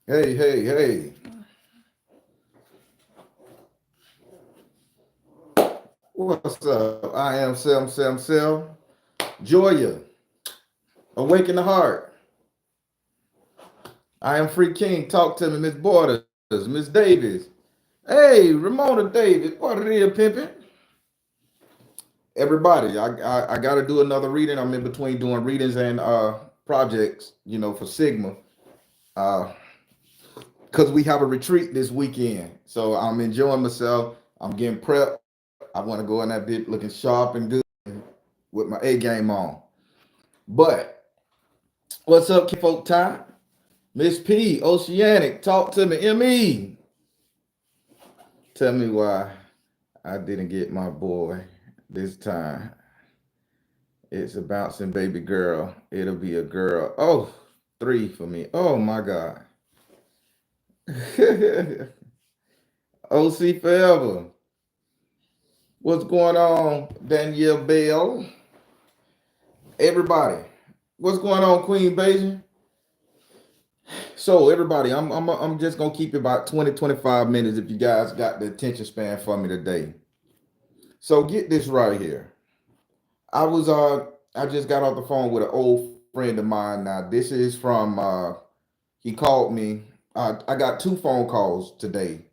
Hey, hey, hey. What's up? I am Sam. Joya, awaken the heart. I am Free King. Talk to me, Miss Borders, Miss Davis. Hey, Ramona Davis. What it is, pimping? Everybody, I got to do another reading. I'm in between doing readings and projects, for Sigma. Uh, because we have a retreat this weekend. So I'm enjoying myself. I'm getting prepped. I want to go in that bit looking sharp and good with my A game on. But what's up, folk time? Miss P, Oceanic, talk to me. ME, tell me why I didn't get my boy this time. It's a bouncing baby girl. It'll be a girl. Oh, three for me. Oh my God. OC Forever. What's going on, Danielle Bell? Everybody. What's going on, Queen Beijing? So everybody, I'm just gonna keep it about 20-25 minutes if you guys got the attention span for me today. So get this right here. I was I just got off the phone with an old friend of mine. Now this is from he called me. I got two phone calls today.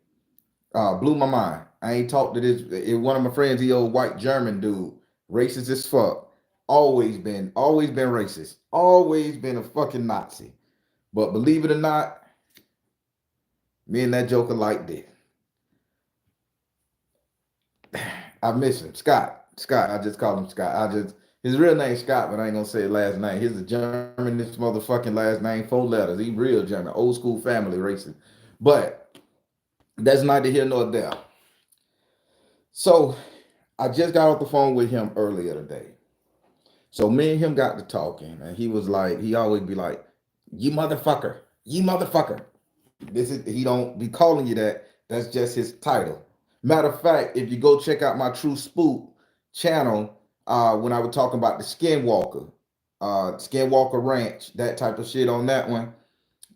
Blew my mind. I ain't talked to one of my friends, the old white German dude, racist as fuck. Always been racist. Always been a fucking Nazi. But believe it or not, me and that joker like this. I miss him. Scott. Scott. I just call him Scott. His real name Scott, but I ain't gonna say his last name. His a German, this motherfucking last name, 4 letters. He real German, old school family racist. But that's neither here nor there. So I just got off the phone with him earlier today. So me and him got to talking, and he was like, he always be like, "You motherfucker, you motherfucker." This is he don't be calling you that. That's just his title. Matter of fact, if you go check out my True Spook channel, when I was talking about the Skinwalker Ranch, that type of shit on that one,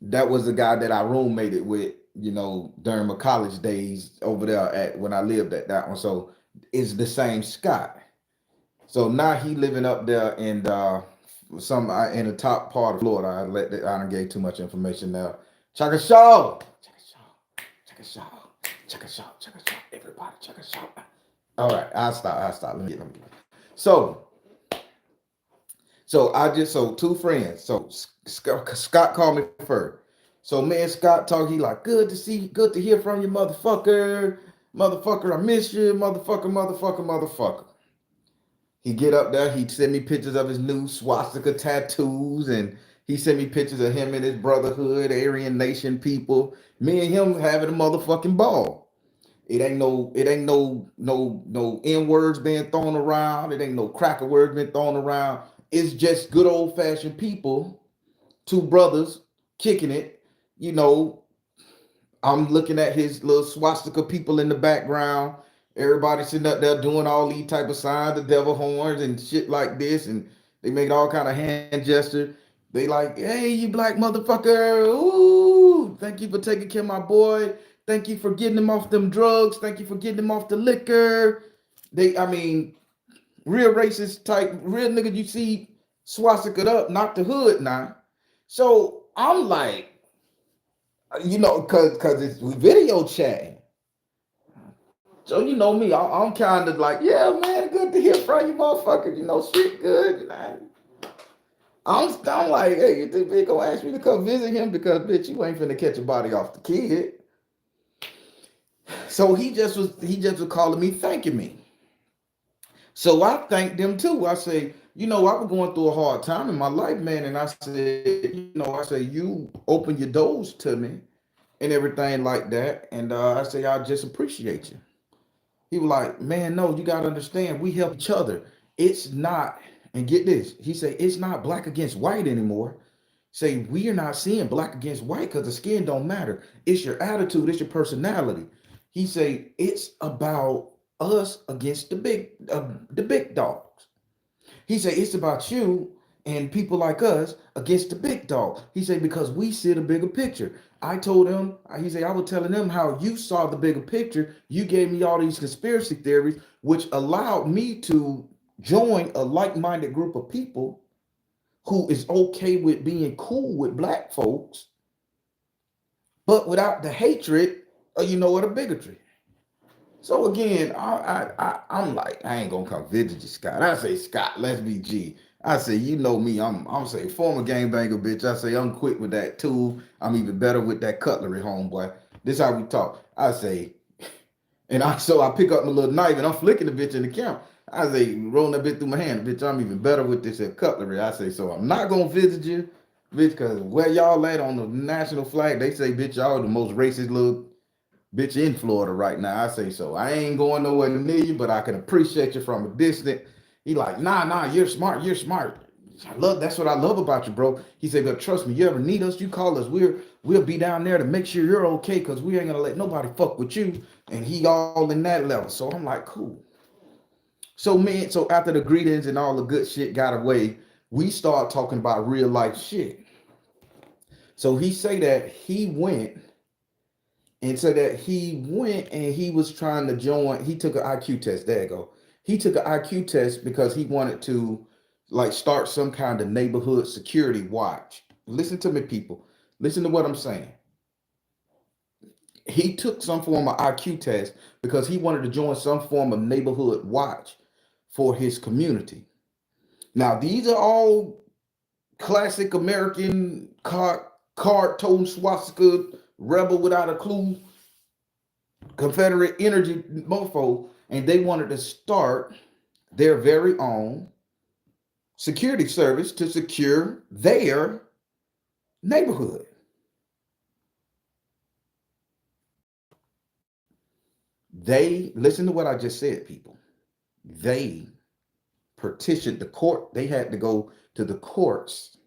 that was the guy that I roommated with, during my college days over there at when I lived at that one. So it's the same Scott. So now he living up there in some in the top part of Florida. I don't gave too much information now. Check a show. Check a show. Check a show. Check a show. Check a show. Everybody check a show. All right, I'll stop. Let me get. So two friends. So Scott called me first. So me and Scott talk. He like, good to hear from you, motherfucker. I miss you, motherfucker. He get up there, he send me pictures of his new swastika tattoos, and he sent me pictures of him and his brotherhood, Aryan Nation people. Me and him having a motherfucking ball. It ain't no N words being thrown around. It ain't no cracker words being thrown around. It's just good old fashioned people, two brothers kicking it. You know, I'm looking at his little swastika people in the background. Everybody sitting up there doing all these type of signs, the devil horns and shit like this, and they make all kind of hand gestures. They like, hey, you black motherfucker! Ooh, thank you for taking care of my boy. Thank you for getting him off them drugs. Thank you for getting him off the liquor. I mean, real racist type, real nigga. You see, swastika up, not the hood now. So I'm like, cause it's we video chatting. So you know me, I'm kind of like, yeah, man, good to hear from you, motherfucker. Shit good. I'm like, hey, you think they gonna ask me to come visit him because bitch, you ain't finna catch a body off the kid. So he just was calling me, thanking me. So I thanked them too. I say, I was going through a hard time in my life, man, and I said, you open your doors to me and everything like that, and I say I just appreciate you. He was like, man, no, you gotta understand, we help each other. It's not. And get this, he say it's not black against white anymore. Say we are not seeing black against white because the skin don't matter. It's your attitude, it's your personality. He say it's about us against the big dogs. He said it's about you and people like us against the big dog. He said because we see the bigger picture. I told him, he said I was telling them how you saw the bigger picture. You gave me all these conspiracy theories, which allowed me to join a like-minded group of people who is okay with being cool with black folks, but without the hatred or or the bigotry. So again, I'm like, I ain't gonna come visit you, Scott. I say, Scott, let's be G. I say, you know me, I'm say former gangbanger, bitch. I say I'm quick with that tool. I'm even better with that cutlery, homeboy. This how we talk. I say, and I pick up my little knife and I'm flicking the bitch in the camera. I say, rolling that bitch through my hand, bitch. I'm even better with this cutlery. I say, so I'm not gonna visit you, bitch, because where y'all at on the national flag, they say, bitch, y'all the most racist little bitch in Florida right now. I say so. I ain't going nowhere near you, but I can appreciate you from a distance. He like, nah, you're smart. You're smart. That's what I love about you, bro. He said, but trust me, you ever need us, you call us. We'll be down there to make sure you're okay, because we ain't gonna let nobody fuck with you. And he all in that level. So I'm like, cool. So man, so after the greetings and all the good shit got away, we start talking about real life shit. So he say that he went and so that he went and he was trying to join, he took an IQ test. There you go. He took an IQ test because he wanted to like start some kind of neighborhood security watch. Listen to me, people. Listen to what I'm saying. He took some form of IQ test because he wanted to join some form of neighborhood watch for his community. Now, these are all classic American card toting swastika, rebel without a clue, Confederate energy mofo, and they wanted to start their very own security service to secure their neighborhood. They listen to what I just said, people. They petitioned the court. They had to go to the courts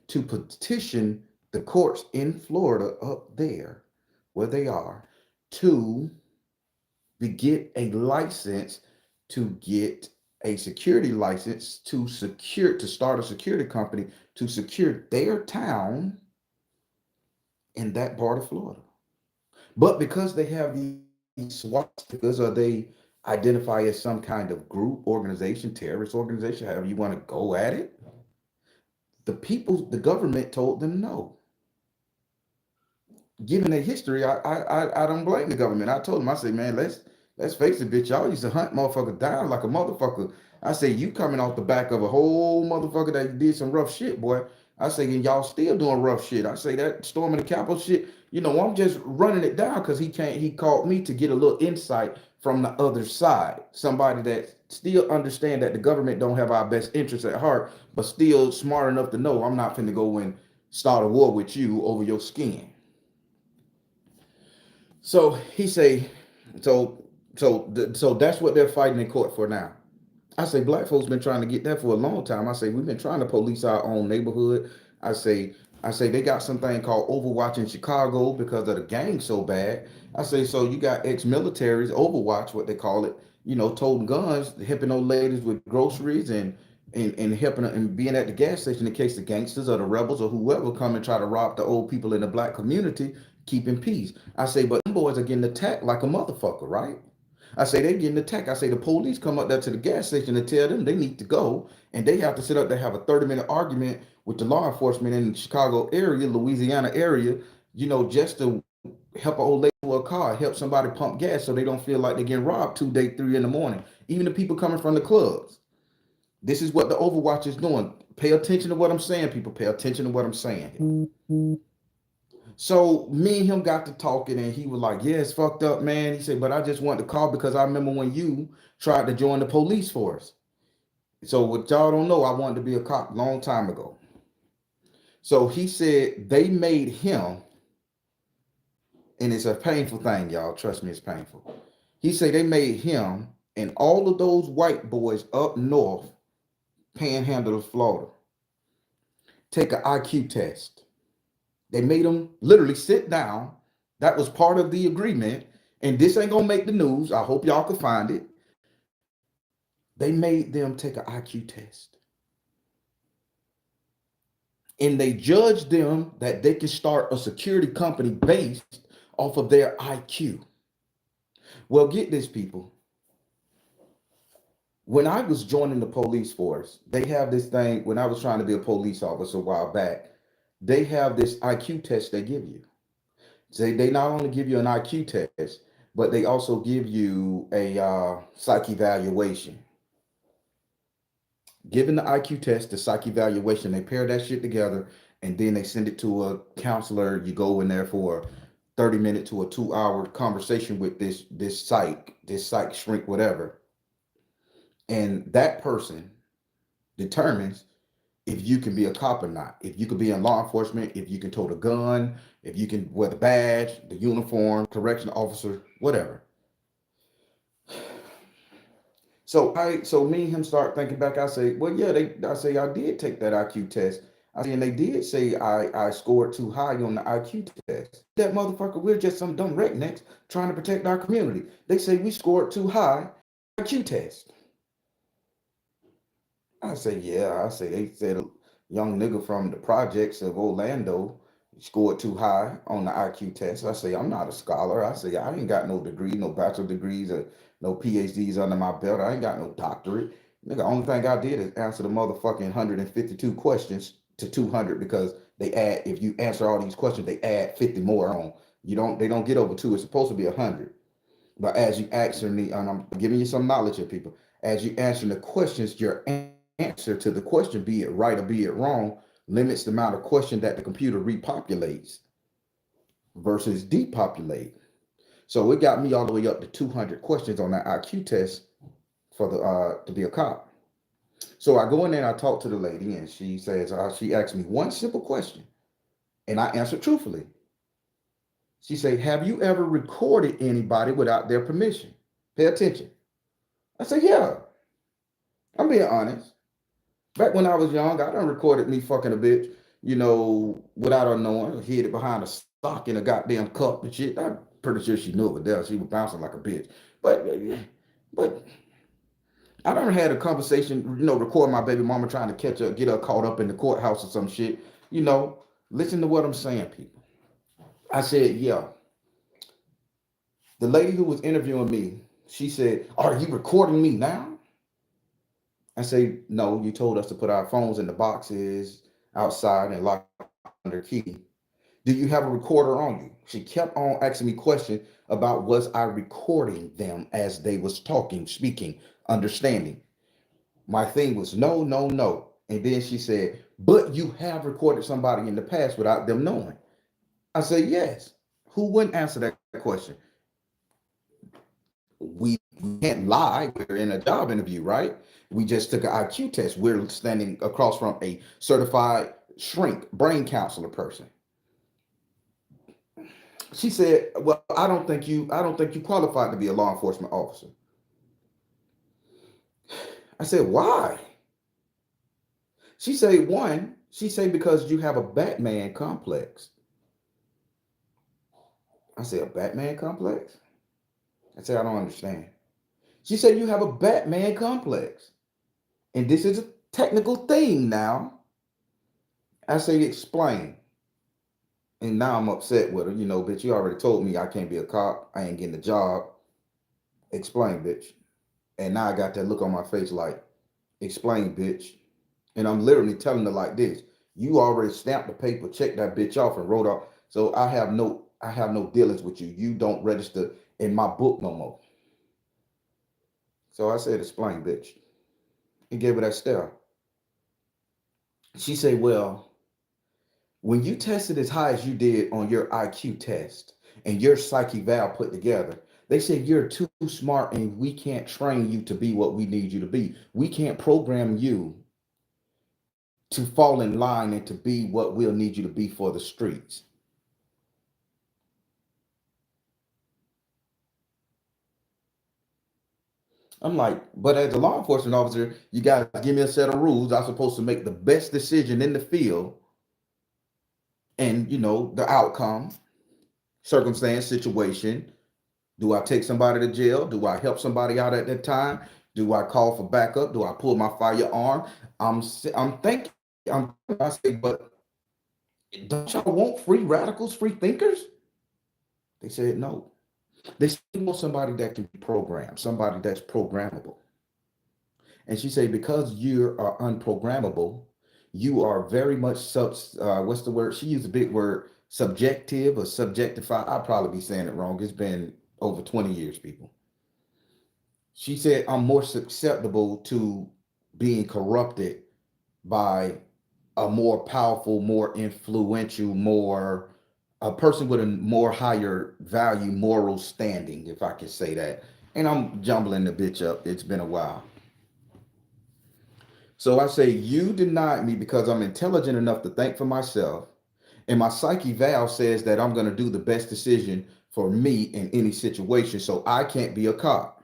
to petition the courts in Florida up there where they are to get a license, to get a security license to start a security company to secure their town in that part of Florida. But because they have these swastikas, or they identify as some kind of group, organization, terrorist organization, however you want to go at it, the government told them no. Given their history, I don't blame the government. I told them, I say, man, let's face it, bitch, y'all used to hunt motherfuckers down like a motherfucker. I say, you coming off the back of a whole motherfucker that did some rough shit, boy. I say, and y'all still doing rough shit. I say that storming the Capitol shit, I'm just running it down because he called me to get a little insight from the other side. Somebody that still understand that the government don't have our best interests at heart, but still smart enough to know I'm not finna go and start a war with you over your skin. So he say, so that's what they're fighting in court for now. I say black folks been trying to get that for a long time. I say we've been trying to police our own neighborhood. I say they got something called Overwatch in Chicago because of the gang so bad. I say so you got ex-militaries, Overwatch, what they call it, toting guns, helping old ladies with groceries and helping and being at the gas station in case the gangsters or the rebels or whoever come and try to rob the old people in the black community, keeping peace. I say, but them boys are getting attacked like a motherfucker, right? I say they getting attacked. I say the police come up there to the gas station and tell them they need to go, and they have to sit up there have a 30-minute argument with the law enforcement in the Chicago area, Louisiana area, just to help an old lady to a car, help somebody pump gas so they don't feel like they're getting robbed 2 day, 3 in the morning. Even the people coming from the clubs. This is what the Overwatch is doing. Pay attention to what I'm saying, people. Pay attention to what I'm saying. So me and him got to talking, and he was like, yeah, it's fucked up, man. He said, but I just want to call because I remember when you tried to join the police force. So what y'all don't know, I wanted to be a cop a long time ago. So he said they made him, and it's a painful thing, y'all. Trust me, it's painful. He said they made him and all of those white boys up north Panhandle of Florida, take an IQ test. They made them literally sit down. That was part of the agreement. And this ain't gonna make the news. I hope y'all can find it. They made them take an IQ test. And they judged them that they can start a security company based off of their IQ. Well, get this, people. When I was joining the police force, they have this thing. When I was trying to be a police officer a while back, they have this IQ test they give you. They not only give you an IQ test, but they also give you a psych evaluation. Given the IQ test, the psych evaluation, they pair that shit together, and then they send it to a counselor. You go in there for a 30-minute to a 2-hour conversation with this psych shrink, whatever. And that person determines if you can be a cop or not, if you can be in law enforcement, if you can tote a gun, if you can wear the badge, the uniform, correctional officer, whatever. So me and him start thinking back. I say, well, yeah, I did take that IQ test. I say, and they did say I scored too high on the IQ test. That motherfucker, we're just some dumb rednecks trying to protect our community. They say we scored too high IQ test. I say, yeah. I say they said a young nigga from the projects of Orlando scored too high on the IQ test. I say, I'm not a scholar. I say, I ain't got no degree, no bachelor degrees or no PhDs under my belt. I ain't got no doctorate. Nigga, only thing I did is answer the motherfucking 152 questions to 200 because they add, if you answer all these questions, they add 50 more on. They don't get over two. It's supposed to be 100. But as you answer me, and I'm giving you some knowledge here, people, as you answer the questions, your answer to the question, be it right or be it wrong, limits the amount of question that the computer repopulates versus depopulate. So it got me all the way up to 200 questions on that IQ test for the to be a cop. So I go in there and I talk to the lady, and she says she asked me one simple question, and I answered truthfully. She said, "Have you ever recorded anybody without their permission? Pay attention." I said, "Yeah, I'm being honest. Back when I was young, I done recorded me fucking a bitch, without her knowing, hid it behind a sock in a goddamn cup and shit. I'm pretty sure she knew it was there. She was bouncing like a bitch. But I done had a conversation, record my baby mama trying to catch her, get her caught up in the courthouse or some shit. Listen to what I'm saying, people. I said, yeah. The lady who was interviewing me, she said, "Are you recording me now?" I say, "No, you told us to put our phones in the boxes outside and lock under key. Do you have a recorder on you?" She kept on asking me questions about was I recording them as they was talking, speaking, understanding. My thing was no, no, no. And then she said, "But you have recorded somebody in the past without them knowing." I said, "Yes." Who wouldn't answer that question? We can't lie. We're in a job interview, right? We just took an IQ test. We're standing across from a certified shrink brain counselor person. She said, "Well, I don't think you qualified to be a law enforcement officer." I said, "Why?" She said because you have a Batman complex. I said, "A Batman complex?" I said, "I don't understand." She said, "You have a Batman complex. And this is a technical thing now." I say, "Explain." And now I'm upset with her. Bitch, you already told me I can't be a cop. I ain't getting the job. Explain, bitch. And now I got that look on my face like, explain, bitch. And I'm literally telling her like this: "You already stamped the paper, checked that bitch off, and wrote off. So I have no dealings with you. You don't register in my book no more." So I said, "Explain, bitch." And gave her that stare. She said, "Well, when you tested as high as you did on your IQ test and your psyche valve put together, they said you're too smart and we can't train you to be what we need you to be. We can't program you to fall in line and to be what we'll need you to be for the streets." I'm like, but as a law enforcement officer, you guys give me a set of rules. I'm supposed to make the best decision in the field, and the outcome, circumstance, situation. Do I take somebody to jail? Do I help somebody out at that time? Do I call for backup? Do I pull my firearm? I'm thinking. I say, but don't y'all want free radicals, free thinkers? They said no. They want somebody that can be programmed, somebody that's programmable. And she said, because you are unprogrammable, you are very much what's the word? She used a big word, subjective or subjectified. I'll probably be saying it wrong. It's been over 20 years, people. She said, I'm more susceptible to being corrupted by a more powerful, more influential, more a person with a more higher value, moral standing, if I can say that. And I'm jumbling the bitch up. It's been a while. So I say, you denied me because I'm intelligent enough to think for myself. And my psyche valve says that I'm going to do the best decision for me in any situation. So I can't be a cop.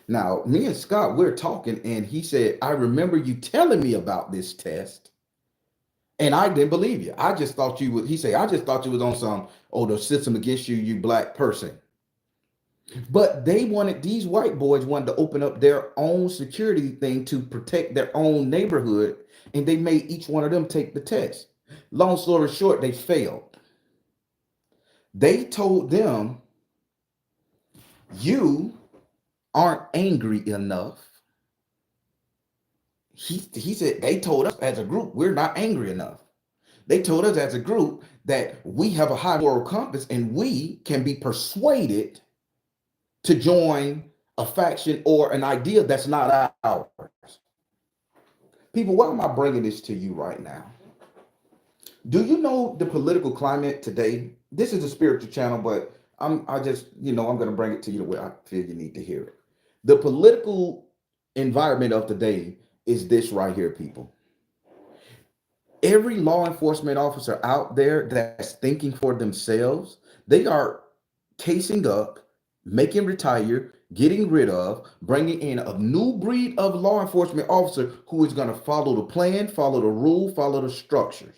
Now, me and Scott, we're talking, and he said, I remember you telling me about this test. And I didn't believe you. I just thought you would, he said, I just thought you was on some, oh, the system against you, you black person. But these white boys wanted to open up their own security thing to protect their own neighborhood. And they made each one of them take the test. Long story short, they failed. They told them, you aren't angry enough. He said, they told us as a group, we're not angry enough. They told us as a group that we have a high moral compass and we can be persuaded to join a faction or an idea that's not ours. People, why am I bringing this to you right now? Do you know the political climate today? This is a spiritual channel, but I just, I'm going to bring it to you the way I feel you need to hear it. The political environment of today is this right here, people. Every law enforcement officer out there that's thinking for themselves, they are casing up, making retire, getting rid of, bringing in a new breed of law enforcement officer who is going to follow the plan, follow the rule, follow the structures.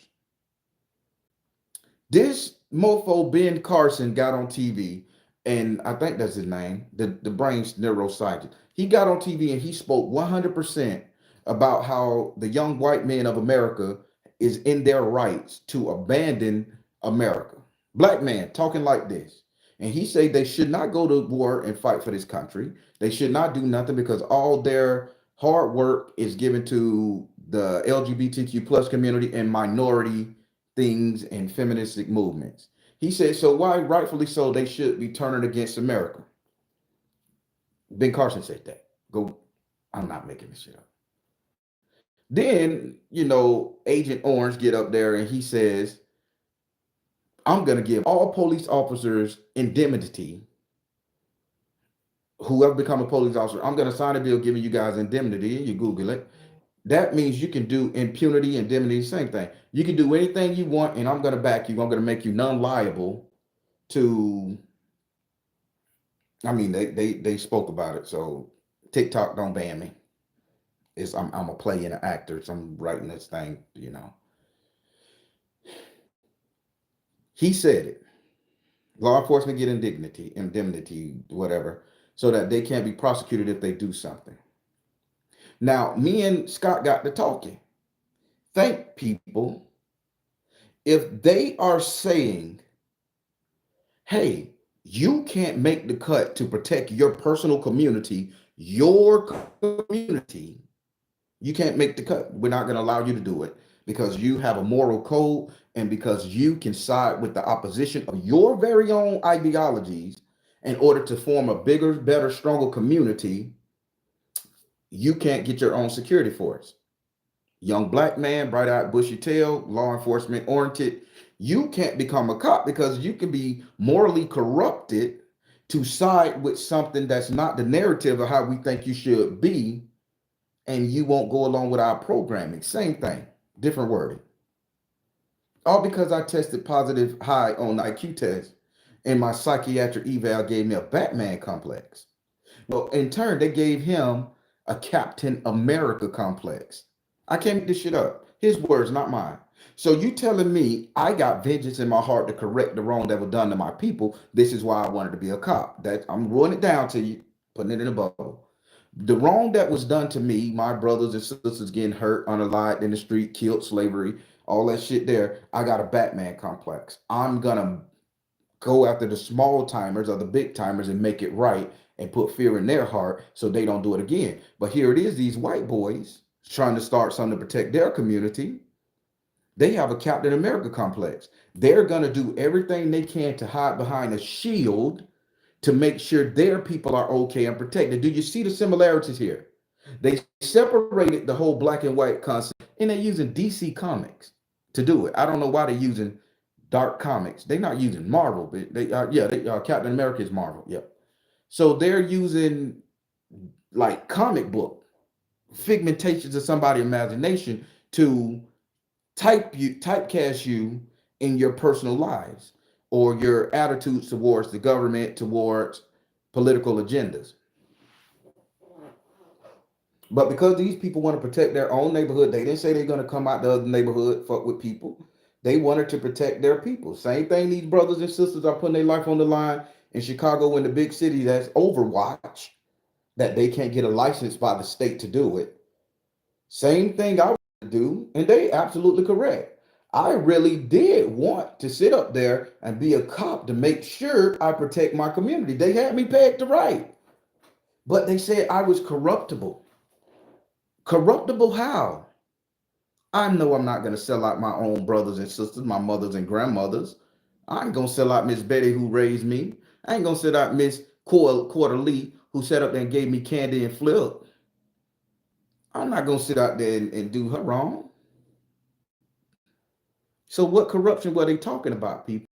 This mofo Ben Carson got on TV, and I think that's his name, the brain's neuroscientist. He got on TV and he spoke 100% about how the young white men of America is in their rights to abandon America. Black man talking like this. And he said they should not go to war and fight for this country. They should not do nothing because all their hard work is given to the LGBTQ plus community and minority things and feministic movements. He said, so why, rightfully so, they should be turning against America. Ben Carson said that. Go, I'm not making this shit up. Then, Agent Orange get up there and he says, I'm going to give all police officers indemnity. Whoever become a police officer, I'm going to sign a bill giving you guys indemnity. You Google it. That means you can do impunity, indemnity, same thing. You can do anything you want, and I'm going to back you. I'm going to make you non-liable to. I mean, they spoke about it, so TikTok don't ban me. I'm a play and an actor, so I'm writing this thing. He said it. Law enforcement get indemnity, whatever, so that they can't be prosecuted if they do something. Now, me and Scott got to talking. Thank people. If they are saying, hey, you can't make the cut to protect your personal community, you can't make the cut. We're not going to allow you to do it because you have a moral code and because you can side with the opposition of your very own ideologies in order to form a bigger, better, stronger community. You can't get your own security force. Young black man, bright-eyed, bushy tail, law enforcement oriented. You can't become a cop because you can be morally corrupted to side with something that's not the narrative of how we think you should be, and you won't go along with our programming. Same thing, different wording. All because I tested positive high on the IQ test, and my psychiatric eval gave me a Batman complex. Well, in turn, they gave him a Captain America complex. I can't make this shit up. His words, not mine. So you telling me I got vengeance in my heart to correct the wrong that was done to my people? This is why I wanted to be a cop. That I'm rolling it down to you, putting it in a bubble. The wrong that was done to me, my brothers and sisters getting hurt, unalived in the street, killed, slavery, all that shit there. I got a Batman complex. I'm gonna go after the small timers or the big timers and make it right and put fear in their heart so they don't do it again. But here it is, these white boys trying to start something to protect their community. They have a Captain America complex. They're going to do everything they can to hide behind a shield to make sure their people are okay and protected. Do you see the similarities here? They separated the whole black and white concept and they're using DC Comics to do it. I don't know why they're using Dark Comics. They're not using Marvel, but Captain America is Marvel. Yep. So they're using like comic book figmentations of somebody's imagination to typecast you in your personal lives or your attitudes towards the government, towards political agendas. But because these people want to protect their own neighborhood, they didn't say they're going to come out the other neighborhood, fuck with people. They wanted to protect their people. Same thing these brothers and sisters are putting their life on the line in Chicago, in the big city that's Overwatch, that they can't get a license by the state to do it. Same thing I would do, and they absolutely correct. I really did want to sit up there and be a cop to make sure I protect my community. They had me pegged to right, but they said I was corruptible. Corruptible how? I know I'm not going to sell out my own brothers and sisters, my mothers and grandmothers. I ain't going to sell out Miss Betty who raised me. I ain't going to sell out Miss Quarter Lee who sat up there and gave me candy and flip. I'm not going to sit out there and do her wrong. So what corruption were they talking about, people?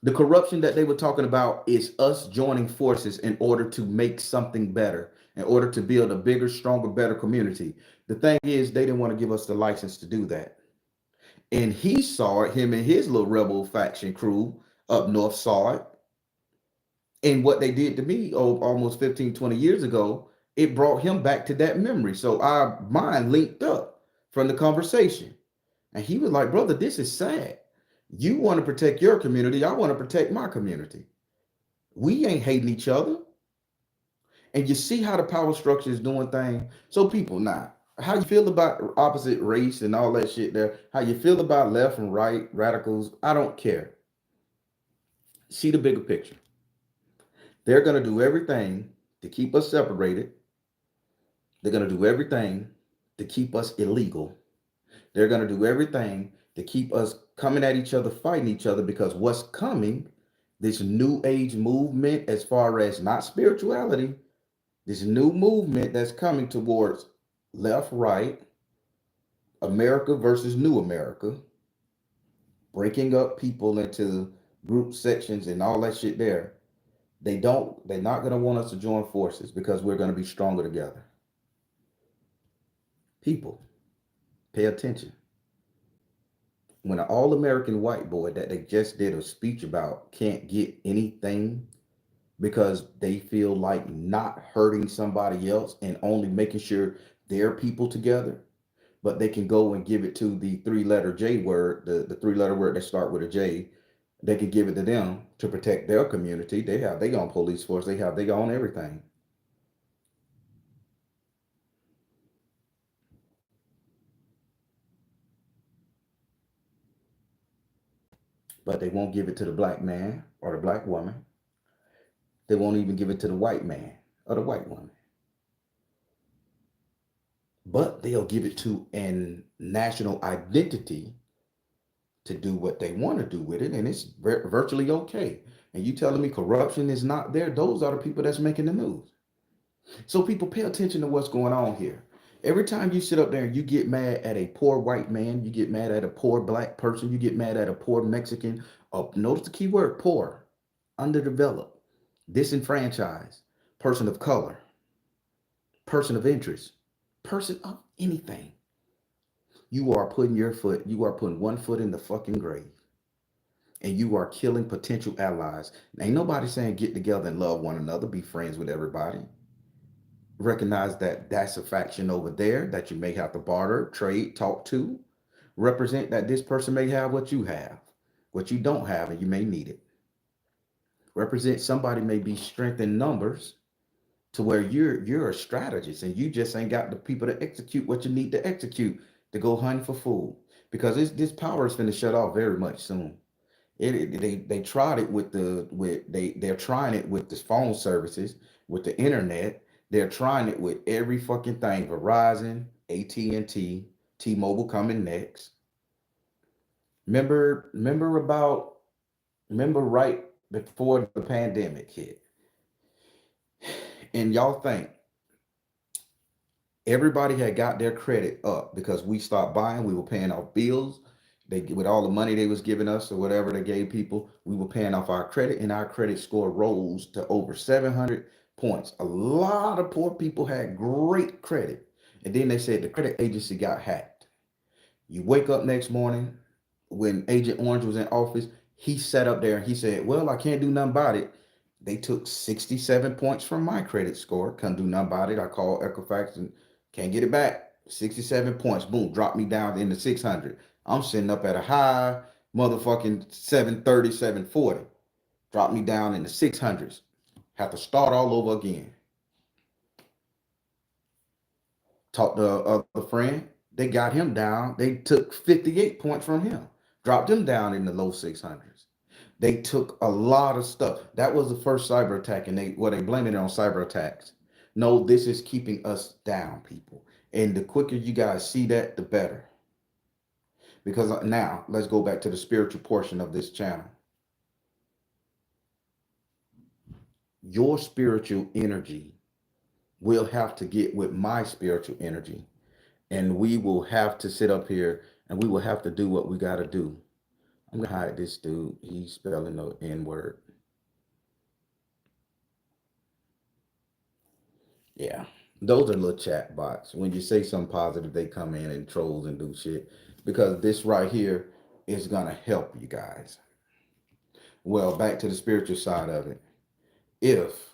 The corruption that they were talking about is us joining forces in order to make something better, in order to build a bigger, stronger, better community. The thing is, they didn't want to give us the license to do that. And he saw it, him and his little rebel faction crew up north saw it. And what they did to me almost 15, 20 years ago, it brought him back to that memory. So our mind linked up from the conversation. And he was like, brother, this is sad. You want to protect your community. I want to protect my community. We ain't hating each other. And you see how the power structure is doing things. So people, now, how you feel about opposite race and all that shit there, how you feel about left and right, radicals, I don't care. See the bigger picture. They're going to do everything to keep us separated. They're going to do everything to keep us illegal. They're going to do everything to keep us coming at each other, fighting each other, because what's coming, this new age movement, as far as not spirituality, this new movement that's coming towards left, right, America versus new America, breaking up people into group sections and all that shit there. They're not going to want us to join forces because we're going to be stronger together. People, pay attention. When an all-American white boy that they just did a speech about can't get anything because they feel like not hurting somebody else and only making sure their people together, but they can go and give it to the three-letter J word, the three-letter word that start with a J. They can give it to them to protect their community. They have their own police force. They have their own everything. But they won't give it to the black man or the black woman. They won't even give it to the white man or the white woman. But they'll give it to a national identity to do what they want to do with it, and it's virtually okay. And you telling me corruption is not there? Those are the people that's making the news. So people, pay attention to what's going on here. Every time you sit up there and you get mad at a poor white man, you get mad at a poor black person, you get mad at a poor Mexican. Notice the key word: poor, underdeveloped, disenfranchised, person of color, person of interest, person of anything. You are putting one foot in the fucking grave. and you are killing potential allies. Ain't nobody saying get together and love one another, be friends with everybody. Recognize that that's a faction over there that you may have to barter, trade, talk to. Represent that this person may have what you have, what you don't have, and you may need it. Represent somebody may be strength in numbers to where you're a strategist and you just ain't got the people to execute what you need to execute to go hunting for food. Because this power is going to shut off very much soon. They tried it with they're trying it with the phone services, with the internet. They're trying it with every fucking thing. Verizon, AT&T, T-Mobile coming next. Remember right before the pandemic hit, and y'all think everybody had got their credit up because we stopped buying. We were paying off bills. They with all the money they was giving us or whatever they gave people, we were paying off our credit, and our credit score rose to over 700 points. A lot of poor people had great credit, and then they said the credit agency got hacked. You wake up next morning when Agent Orange was in office, he sat up there and he said, "Well, I can't do nothing about it." They took 67 points from my credit score. Couldn't do nothing about it. I called Equifax and can't get it back. 67 points. Boom, dropped me down in the 600. I'm sitting up at a high motherfucking 730, 740. Dropped me down in the 600s. Have to start all over again. Talked to a friend. They got him down. They took 58 points from him. Dropped him down in the low 600s. They took a lot of stuff. That was the first cyber attack, and they blaming it on cyber attacks. No, this is keeping us down, people. And the quicker you guys see that, the better. Because now let's go back to the spiritual portion of this channel. Your spiritual energy will have to get with my spiritual energy, and we will have to sit up here and we will have to do what we got to do. I'm gonna hide this dude. He's spelling the N word. Yeah, those are little chat bots. When you say something positive, they come in and trolls and do shit. Because this right here is gonna help you guys. Well, back to the spiritual side of it. If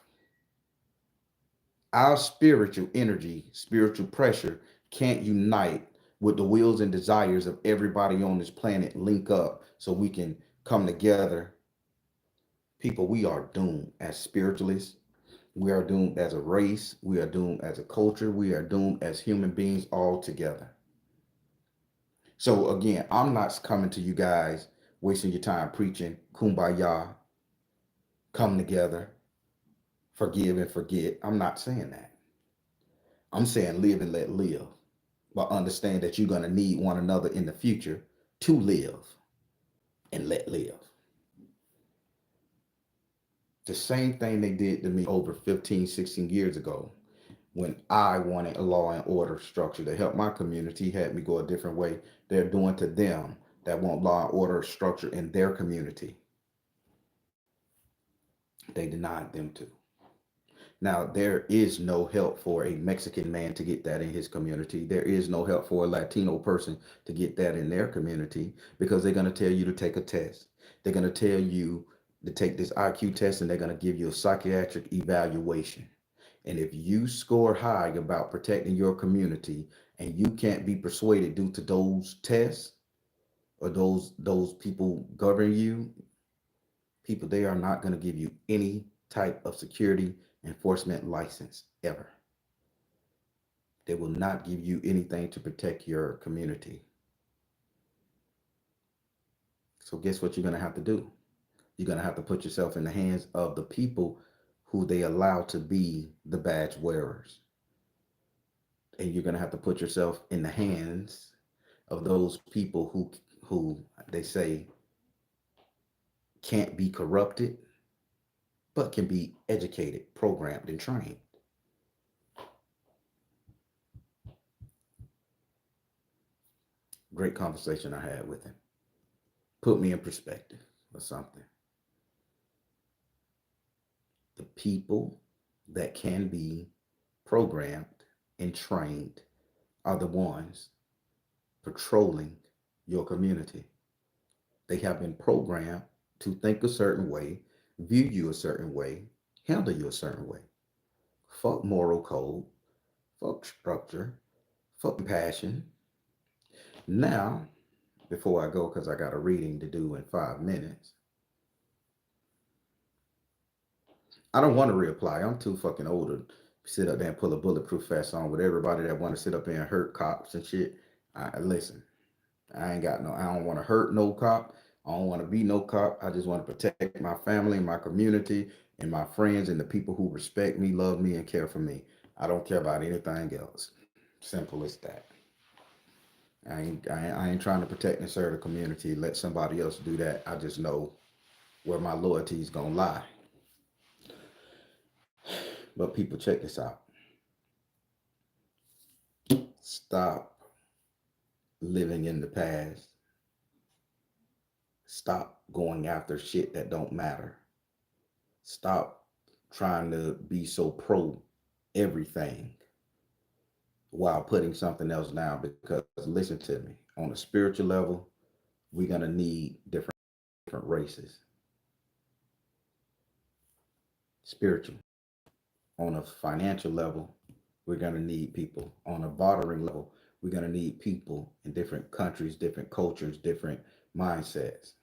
our spiritual energy, spiritual pressure can't unite with the wills and desires of everybody on this planet, link up so we can come together, people, we are doomed as spiritualists. We are doomed as a race. We are doomed as a culture. We are doomed as human beings all together. So again, I'm not coming to you guys wasting your time preaching kumbaya, come together, forgive and forget. I'm not saying that. I'm saying live and let live, but understand that you're going to need one another in the future to live and let live. The same thing they did to me over 15, 16 years ago when I wanted a law and order structure to help my community, had me go a different way. They're doing to them that want law and order structure in their community. They denied them to. Now, there is no help for a Mexican man to get that in his community. There is no help for a Latino person to get that in their community because they're going to tell you to take a test. They're going to tell you to take this IQ test and they're going to give you a psychiatric evaluation. And if you score high about protecting your community and you can't be persuaded due to those tests or those people governing you, people, they are not going to give you any type of security enforcement license ever. They will not give you anything to protect your community. So guess what you're going to have to do? You're going to have to put yourself in the hands of the people who they allow to be the badge wearers. And you're going to have to put yourself in the hands of those people who they say can't be corrupted, but can be educated, programmed, and trained. Great conversation I had with him. Put me in perspective or something. The people that can be programmed and trained are the ones patrolling your community. They have been programmed to think a certain way, view you a certain way, handle you a certain way. Fuck moral code, fuck structure, fuck passion. Now, before I go, because I got a reading to do in 5 minutes, I don't want to reapply. I'm too fucking old to sit up there and pull a bulletproof vest on with everybody that want to sit up there and hurt cops and shit. Listen, I ain't got no, I don't want to hurt no cop. I don't want to be no cop. I just want to protect my family, my community, and my friends and the people who respect me, love me, and care for me. I don't care about anything else. Simple as that. I ain't trying to protect and serve the community. Let somebody else do that. I just know where my loyalty is gonna lie. But people, check this out. Stop living in the past. Stop going after shit that don't matter. Stop trying to be so pro everything while putting something else down. Because listen to me, on a spiritual level, we're gonna need different races. Spiritual. On a financial level, we're gonna need people. On a bartering level, we're gonna need people in different countries, different cultures, different mindsets.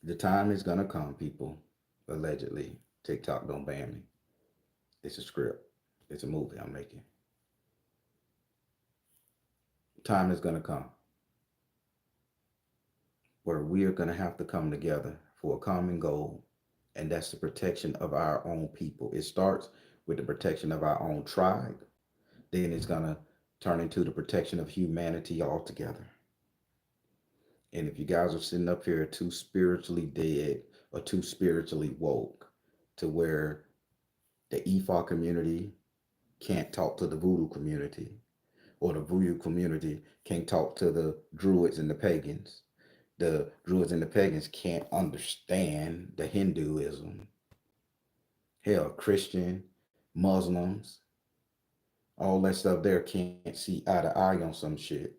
The time is gonna come, people. Allegedly, TikTok don't ban me. It's a script. It's a movie I'm making. Time is gonna come where we are gonna have to come together for a common goal, and that's the protection of our own people. It starts with the protection of our own tribe, then it's gonna turn into the protection of humanity altogether. And if you guys are sitting up here too spiritually dead or too spiritually woke to where the EFA community can't talk to the voodoo community, or the voodoo community can't talk to the druids and the pagans, the druids and the pagans can't understand the Hinduism, hell, Christian, Muslims, all that stuff there can't see eye to eye on some shit.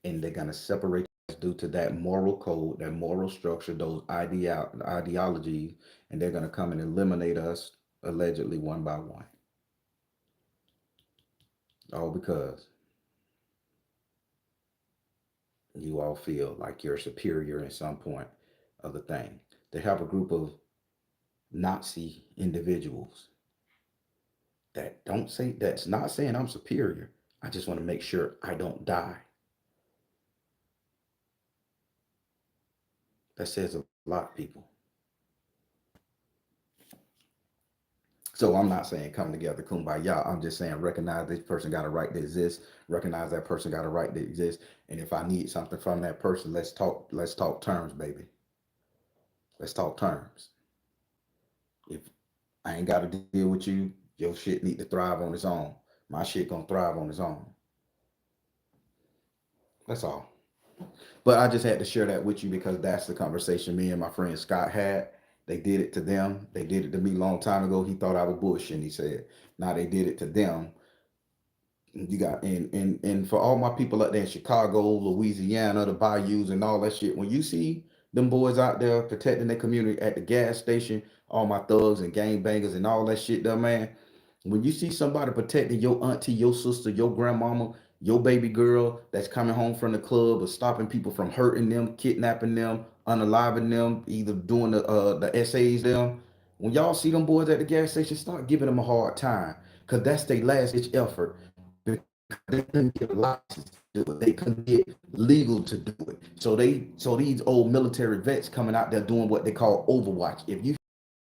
And they're going to separate us due to that moral code, that moral structure, those ideologies, and they're going to come and eliminate us allegedly one by one. All because you all feel like you're superior in some point of the thing. They have a group of Nazi individuals that don't say, that's not saying I'm superior. I just want to make sure I don't die. That says a lot, people. So I'm not saying come together, kumbaya. I'm just saying recognize this person got a right to exist. Recognize that person got a right to exist. And if I need something from that person, let's talk. Let's talk terms, baby. Let's talk terms. If I ain't got to deal with you, your shit need to thrive on its own. My shit gonna thrive on its own. That's all. But I just had to share that with you because that's the conversation me and my friend Scott had. They did it to them. They did it to me a long time ago. He thought I was bullshitting. He said, now they did it to them. You got and for all my people up there in Chicago, Louisiana, the bayous and all that shit. When you see them boys out there protecting their community at the gas station, all my thugs and gang bangers and all that shit there, man. When you see somebody protecting your auntie, your sister, your grandmama, your baby girl that's coming home from the club or stopping people from hurting them, kidnapping them, unaliving them, either doing the essays them. When y'all see them boys at the gas station, start giving them a hard time because that's their last ditch effort. They couldn't get a license to do it. They couldn't get legal to do it. So these old military vets coming out there doing what they call Overwatch. If you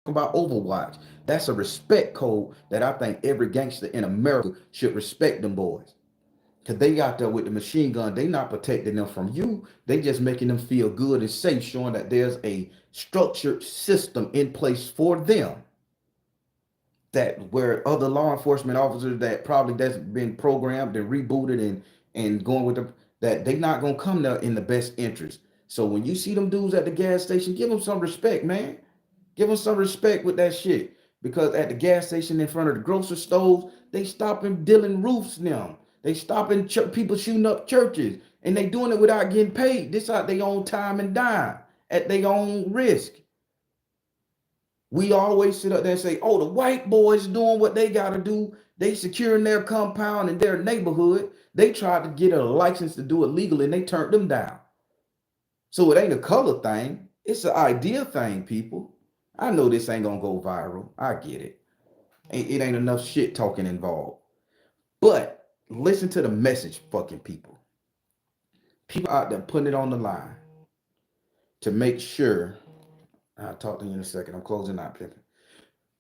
about Overwatch, that's a respect code that I think every gangster in America should respect them boys. Cause they out there with the machine gun, they not protecting them from you. They just making them feel good and safe, showing that there's a structured system in place for them. That where other law enforcement officers that probably that's been programmed and rebooted and going with the that they not gonna come there in the best interest. So when you see them dudes at the gas station, give them some respect, man. Give them some respect with that shit. Because at the gas station in front of the grocery stores, they stopping Dylan Roofs now. They stopping people shooting up churches, and they doing it without getting paid. This out their own time and dime at their own risk. We always sit up there and say, oh, the white boys doing what they got to do. They securing their compound in their neighborhood. They tried to get a license to do it legally and they turned them down. So it ain't a color thing. It's an idea thing, people. I know this ain't going to go viral. I get it. It ain't enough shit talking involved. But listen to the message, fucking people. People out there putting it on the line to make sure. I'll talk to you in a second. I'm closing out, Pippin.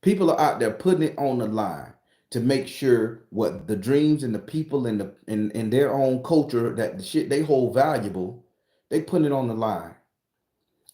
People are out there putting it on the line to make sure what the dreams and the people and in their own culture, that the shit they hold valuable, they put it on the line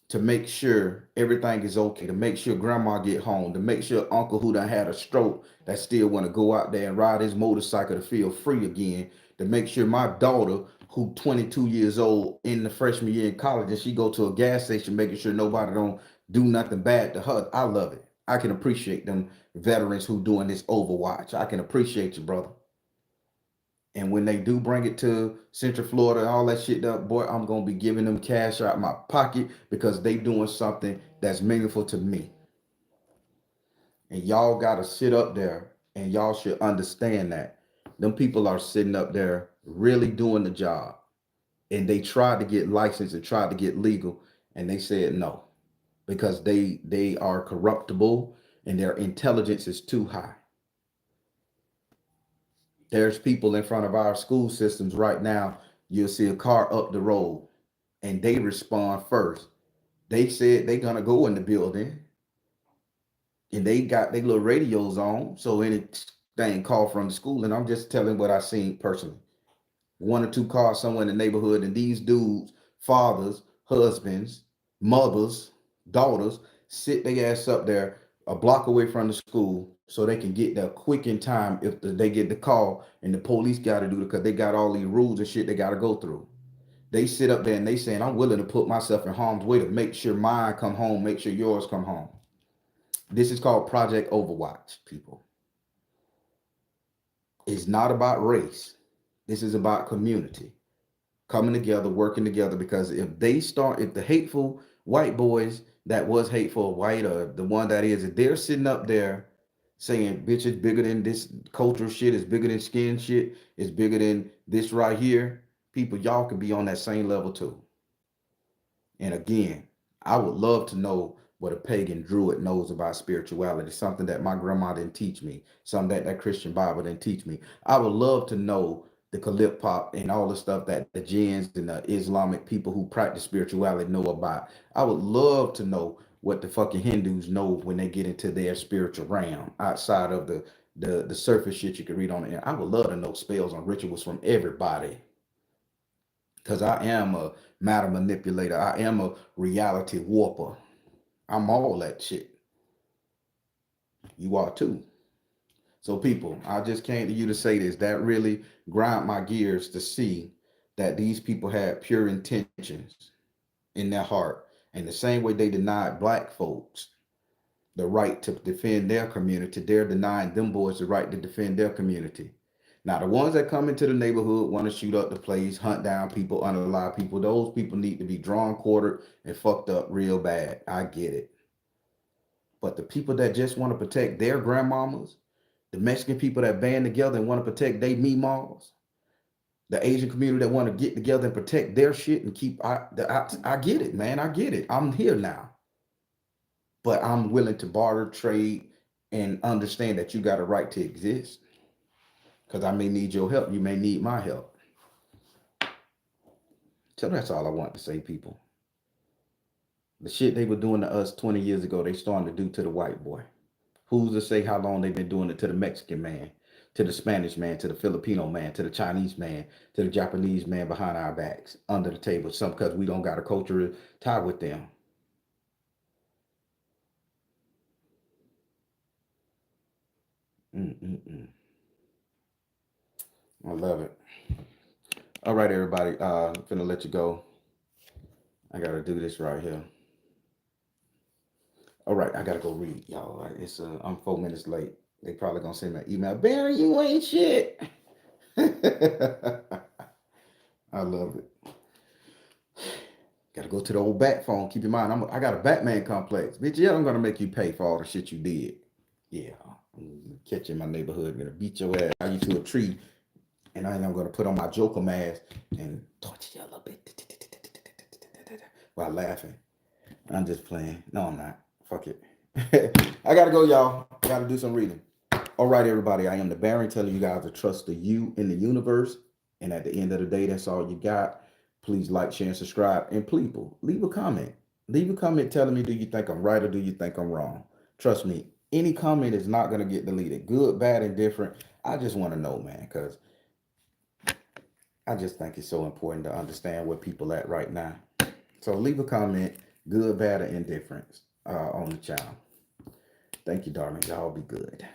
to make sure everything is okay, to make sure grandma get home, to make sure uncle who done had a stroke that still want to go out there and ride his motorcycle to feel free again, to make sure my daughter who 22 years old in the freshman year in college and she go to a gas station making sure nobody don't do nothing bad to her. I love it. I can appreciate them veterans who doing this Overwatch. I can appreciate you, brother. And when they do bring it to Central Florida and all that shit up, boy, I'm going to be giving them cash out of my pocket because they doing something that's meaningful to me. And y'all got to sit up there and y'all should understand that. Them people are sitting up there really doing the job. And they tried to get licensed and tried to get legal. And they said no because they are corruptible and their intelligence is too high. There's people in front of our school systems right now. You'll see a car up the road and they respond first. They said they're going to go in the building and they got their little radios on. So anything called from the school. And I'm just telling what I seen personally. One or two cars somewhere in the neighborhood. And these dudes, fathers, husbands, mothers, daughters, sit their ass up there a block away from the school so they can get there quick in time if they get the call and the police got to do it because they got all these rules and shit they got to go through. They sit up there and they saying, I'm willing to put myself in harm's way to make sure mine come home, make sure yours come home. This is called Project Overwatch, people. It's not about race. This is about community coming together, working together, because if the hateful white boys that was hateful white or the one that is, if they're sitting up there saying, bitch, it's bigger than this cultural shit, it's bigger than skin shit, it's bigger than this right here, people, y'all can be on that same level too. And again, I would love to know what a pagan druid knows about spirituality, something that my grandma didn't teach me, something that Christian Bible didn't teach me. I would love to know the Kalip and all the stuff that the jinns and the Islamic people who practice spirituality know about. I would love to know what the fucking Hindus know when they get into their spiritual realm outside of the surface shit you can read on it. I would love to know spells and rituals from everybody. Because I am a matter manipulator. I am a reality warper. I'm all that shit. You are too. So people, I just came to you to say this. That really grind my gears to see that these people had pure intentions in their heart. And the same way they denied black folks the right to defend their community, they're denying them boys the right to defend their community. Now, the ones that come into the neighborhood want to shoot up the place, hunt down people, unalive people, those people need to be drawn, quartered, and fucked up real bad. I get it. But the people that just want to protect their grandmamas, the Mexican people that band together and want to protect their meemaws, the Asian community that want to get together and protect their shit and keep, I get it, man. I get it. I'm here now. But I'm willing to barter, trade, and understand that you got a right to exist. Because I may need your help. You may need my help. So that's all I want to say, people. The shit they were doing to us 20 years ago, they starting to do to the white boy. Who's to say how long they've been doing it to the Mexican man, to the Spanish man, to the Filipino man, to the Chinese man, to the Japanese man behind our backs, under the table, some because we don't got a cultural tie with them. I love it. All right, everybody. I'm finna let you go. I gotta do this right here. All right, I gotta go read, y'all. It's I'm 4 minutes late. They probably gonna send me an email. Barry, you ain't shit. I love it. Gotta go to the old bat phone. Keep in mind, I got a Batman complex. Bitch, yeah, I'm gonna make you pay for all the shit you did. Yeah. Catch you in my neighborhood, gonna beat your ass. Tie you to a tree, and I'm gonna put on my Joker mask and torture you a little bit while laughing. I'm just playing. No, I'm not. Fuck it. I gotta go, y'all. Gotta do some reading. All right, everybody. I am the Baron telling you guys to trust the you in the universe. And at the end of the day, that's all you got. Please like, share, and subscribe. And please leave a comment. Leave a comment telling me, do you think I'm right or do you think I'm wrong? Trust me, any comment is not going to get deleted. Good, bad, and different. I just want to know, man, because I just think it's so important to understand where people at right now. So leave a comment, good, bad, or indifference on the channel. Thank you, darling. Y'all be good.